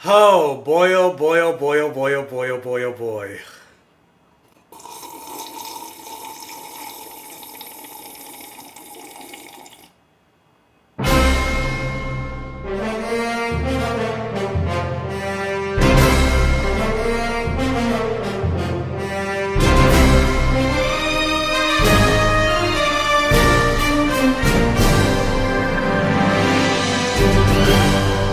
Oh boy, oh boy, oh boy, oh boy, oh boy, oh boy, oh boy.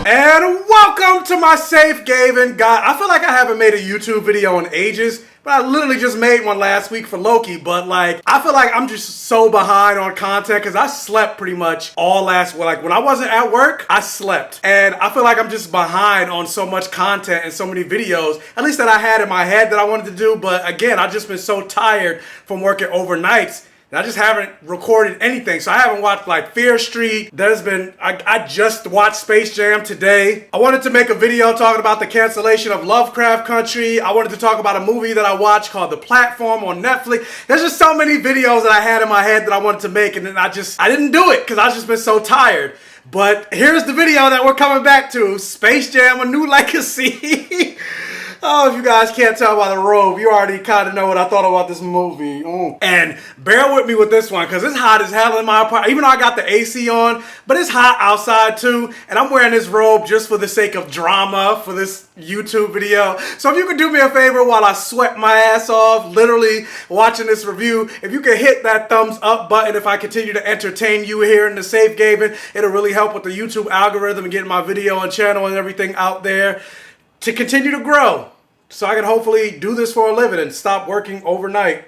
And welcome to my Safe Gayven. God, I feel like I haven't made a YouTube video in ages, but I literally just made one last week for Loki. But like, I feel like I'm just so behind on content because I slept pretty much all last week. Like when I wasn't at work, I slept. And I feel like I'm just behind on so much content and so many videos, at least that I had in my head that I wanted to do. But again, I've just been so tired from working overnights. I just haven't recorded anything. So I haven't watched like Fear Street. I just watched Space Jam today. I wanted to make a video talking about the cancellation of Lovecraft Country. I wanted to talk about a movie that I watched called The Platform on Netflix. There's just so many videos that I had in my head that I wanted to make, and then I didn't do it because I've just been so tired. But here's the video that we're coming back to. Space Jam: A New Legacy. Oh, if you guys can't tell by the robe, you already kind of know what I thought about this movie. And bear with me with this one, because it's hot as hell in my apartment. Even though I got the AC on, but it's hot outside too. And I'm wearing this robe just for the sake of drama for this YouTube video. So if you could do me a favor while I sweat my ass off, literally watching this review, if you could hit that thumbs up button if I continue to entertain you here in the Safe Gayven, it'll really help with the YouTube algorithm and getting my video and channel and everything out there to continue to grow, so I can hopefully do this for a living and stop working overnight.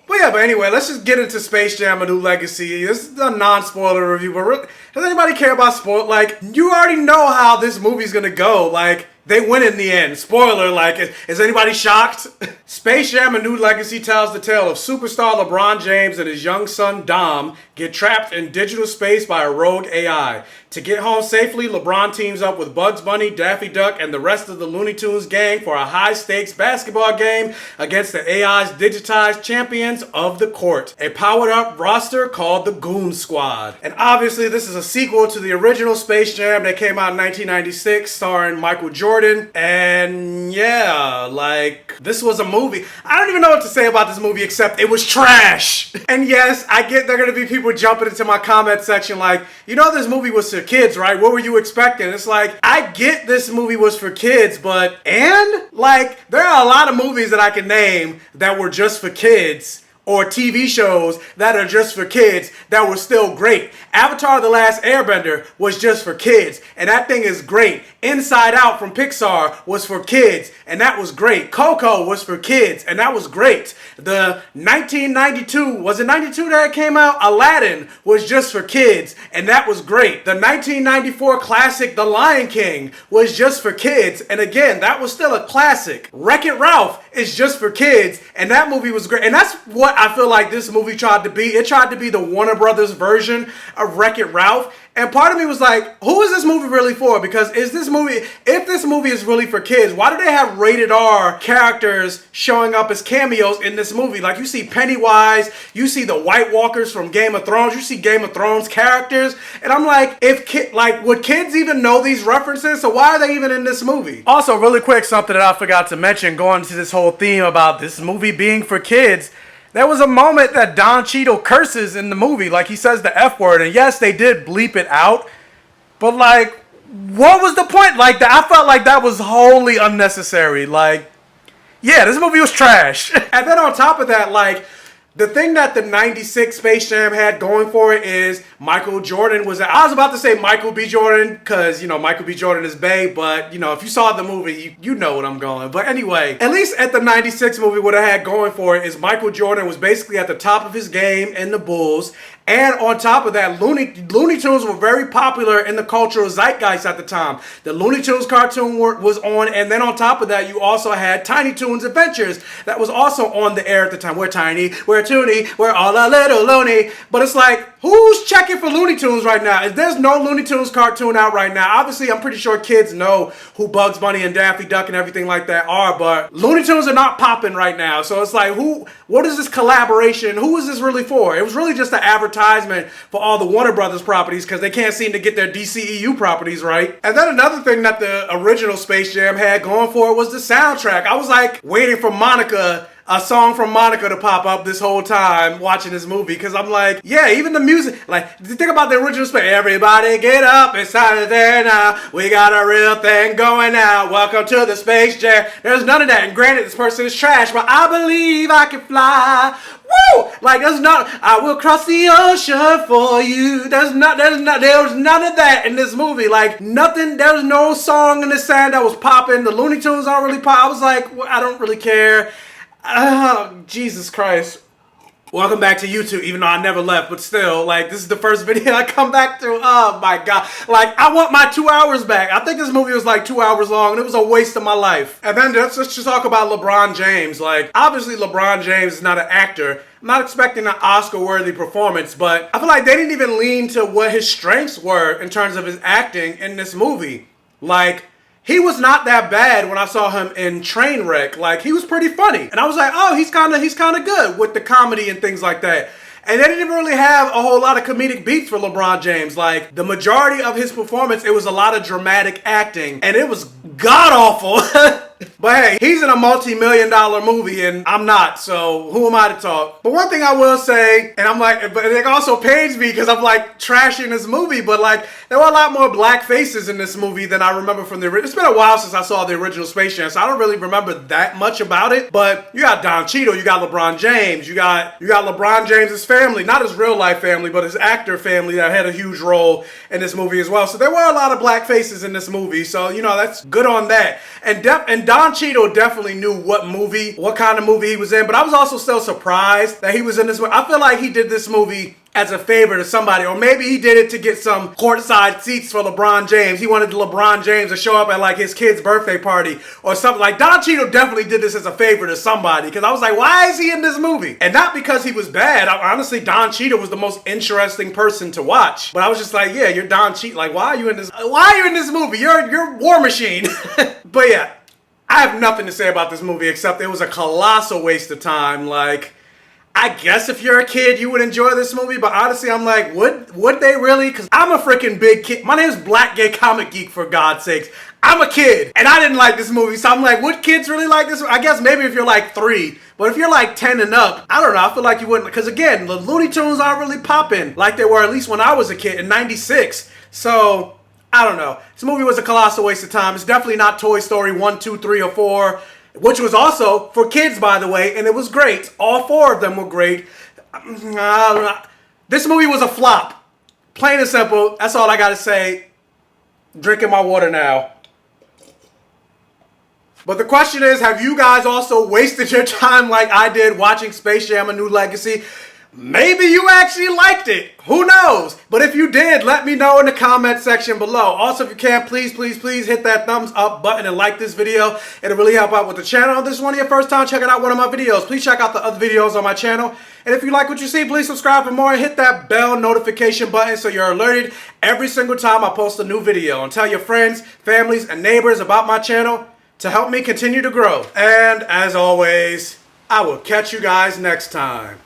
But anyway, let's just get into Space Jam: A New Legacy. This is a non-spoiler review, but really, does anybody care about spoil? Like, you already know how this movie's gonna go. Like, they win in the end. Spoiler, like, is anybody shocked? Space Jam: A New Legacy tells the tale of superstar LeBron James and his young son Dom get trapped in digital space by a rogue AI. To get home safely, LeBron teams up with Bugs Bunny, Daffy Duck, and the rest of the Looney Tunes gang for a high-stakes basketball game against the AI's digitized champions of the court, a powered-up roster called the Goon Squad. And obviously, this is a sequel to the original Space Jam that came out in 1996, starring Michael Jordan. And yeah, like, this was a movie. I don't even know what to say about this movie except it was trash. And yes, I get there are going to be people jumping into my comment section like, you know, this movie was for kids, right? What were you expecting? It's like, I get this movie was for kids, but like, there are a lot of movies that I can name that were just for kids, or TV shows that are just for kids that were still great. Avatar: The Last Airbender was just for kids, and that thing is great. Inside Out from Pixar was for kids, and that was great. Coco was for kids, and that was great. The 1992, was it 92 that it came out? Aladdin was just for kids, and that was great. The 1994 classic The Lion King was just for kids, and again, that was still a classic. Wreck-It Ralph is just for kids, and that movie was great. And that's what I feel like this movie tried to be. It tried to be the Warner Brothers version of Wreck-It Ralph. And part of me was like, who is this movie really for? Because if this movie is really for kids, why do they have rated R characters showing up as cameos in this movie? Like, you see Pennywise, you see the White Walkers from Game of Thrones, you see Game of Thrones characters. And I'm like, would kids even know these references? So why are they even in this movie? Also, really quick, something that I forgot to mention, going to this whole theme about this movie being for kids. There was a moment that Don Cheadle curses in the movie, like he says the F word, and yes, they did bleep it out, but like, what was the point? Like, I felt like that was wholly unnecessary. Like, yeah, this movie was trash. And then on top of that, like, the thing that the 96 Space Jam had going for it is Michael Jordan was... I was about to say Michael B. Jordan because, you know, Michael B. Jordan is bae, but, you know, if you saw the movie, you know what I'm going. But anyway, at least at the 96 movie, what it had going for it is Michael Jordan was basically at the top of his game in the Bulls. And on top of that, Looney Tunes were very popular in the cultural zeitgeist at the time. The Looney Tunes cartoon was on, and then on top of that, you also had Tiny Toons Adventures that was also on the air at the time. We're tiny, we're toony, we're all a little loony. But it's like, who's checking for Looney Tunes right now? There's no Looney Tunes cartoon out right now. Obviously, I'm pretty sure kids know who Bugs Bunny and Daffy Duck and everything like that are, but Looney Tunes are not popping right now. So it's like, what is this collaboration? Who is this really for? It was really just to advertise advertisement for all the Warner Brothers properties because they can't seem to get their DCEU properties right. And then another thing that the original Space Jam had going for it was the soundtrack. I was like waiting for a song from Monica to pop up this whole time watching this movie because I'm like, yeah, even the music, like, think about the original Space. Everybody get up, it's time to there now. We got a real thing going now. Welcome to the Space Jam. There's none of that. And granted, this person is trash, but I believe I can fly. Woo! Like, there's not, I will cross the ocean for you. There was none of that in this movie. Like, nothing, there was no song in the sound that was popping. The Looney Tunes aren't really pop. I was like, well, I don't really care. Oh, Jesus Christ. Welcome back to YouTube, even though I never left, but still, like, this is the first video I come back to. Oh my God. Like, I want my 2 hours back. I think this movie was like 2 hours long, and it was a waste of my life. And then let's just talk about LeBron James. Like, obviously LeBron James is not an actor. I'm not expecting an Oscar-worthy performance, but I feel like they didn't even lean to what his strengths were in terms of his acting in this movie. Like, he was not that bad when I saw him in Trainwreck. Like, he was pretty funny. And I was like, oh, he's kind of good with the comedy and things like that. And they didn't really have a whole lot of comedic beats for LeBron James. Like, the majority of his performance, it was a lot of dramatic acting. And it was god-awful. But hey, he's in a multi-million-dollar movie and I'm not, so who am I to talk? But one thing I will say, and I'm like, but it also pains me because I'm like trashing this movie, but like there were a lot more black faces in this movie than I remember from the original. It's been a while since I saw the original Space Jam, so I don't really remember that much about it. But you got Don Cheadle, you got LeBron James, you got LeBron James's family, not his real life family, but his actor family that had a huge role in this movie as well. So there were a lot of black faces in this movie, so you know that's good on that. And Don Cheadle definitely knew what kind of movie he was in, but I was also still surprised that he was in this movie. I feel like he did this movie as a favor to somebody, or maybe he did it to get some courtside seats for LeBron James. He wanted LeBron James to show up at like his kid's birthday party or something. Like, Don Cheadle definitely did this as a favor to somebody, because I was like, why is he in this movie? And not because he was bad. Honestly, Don Cheadle was the most interesting person to watch. But I was just like, yeah, you're Don Cheadle. Like, why are you in this movie? You're War Machine. But yeah, I have nothing to say about this movie except it was a colossal waste of time. Like, I guess if you're a kid, you would enjoy this movie, but honestly, I'm like, would they really? Because I'm a freaking big kid. My name is BlackGayComicGeek, for God's sakes. I'm a kid, and I didn't like this movie, so I'm like, would kids really like this? I guess maybe if you're like 3, but if you're like 10 and up, I don't know, I feel like you wouldn't, because again, the Looney Tunes aren't really popping like they were at least when I was a kid in '96, so I don't know. This movie was a colossal waste of time. It's definitely not Toy Story 1, 2, 3, or 4, which was also for kids, by the way, and it was great. All 4 of them were great. This movie was a flop. Plain and simple. That's all I gotta say. Drinking my water now. But the question is, have you guys also wasted your time like I did watching Space Jam: A New Legacy? Maybe you actually liked it. Who knows? But if you did, let me know in the comment section below. Also, if you can, please hit that thumbs up button and like this video. It'll really help out with the channel. If this is one of your first time checking out one of my videos, please check out the other videos on my channel. And if you like what you see, please subscribe for more and hit that bell notification button so you're alerted every single time I post a new video. And tell your friends, families, and neighbors about my channel to help me continue to grow. And as always, I will catch you guys next time.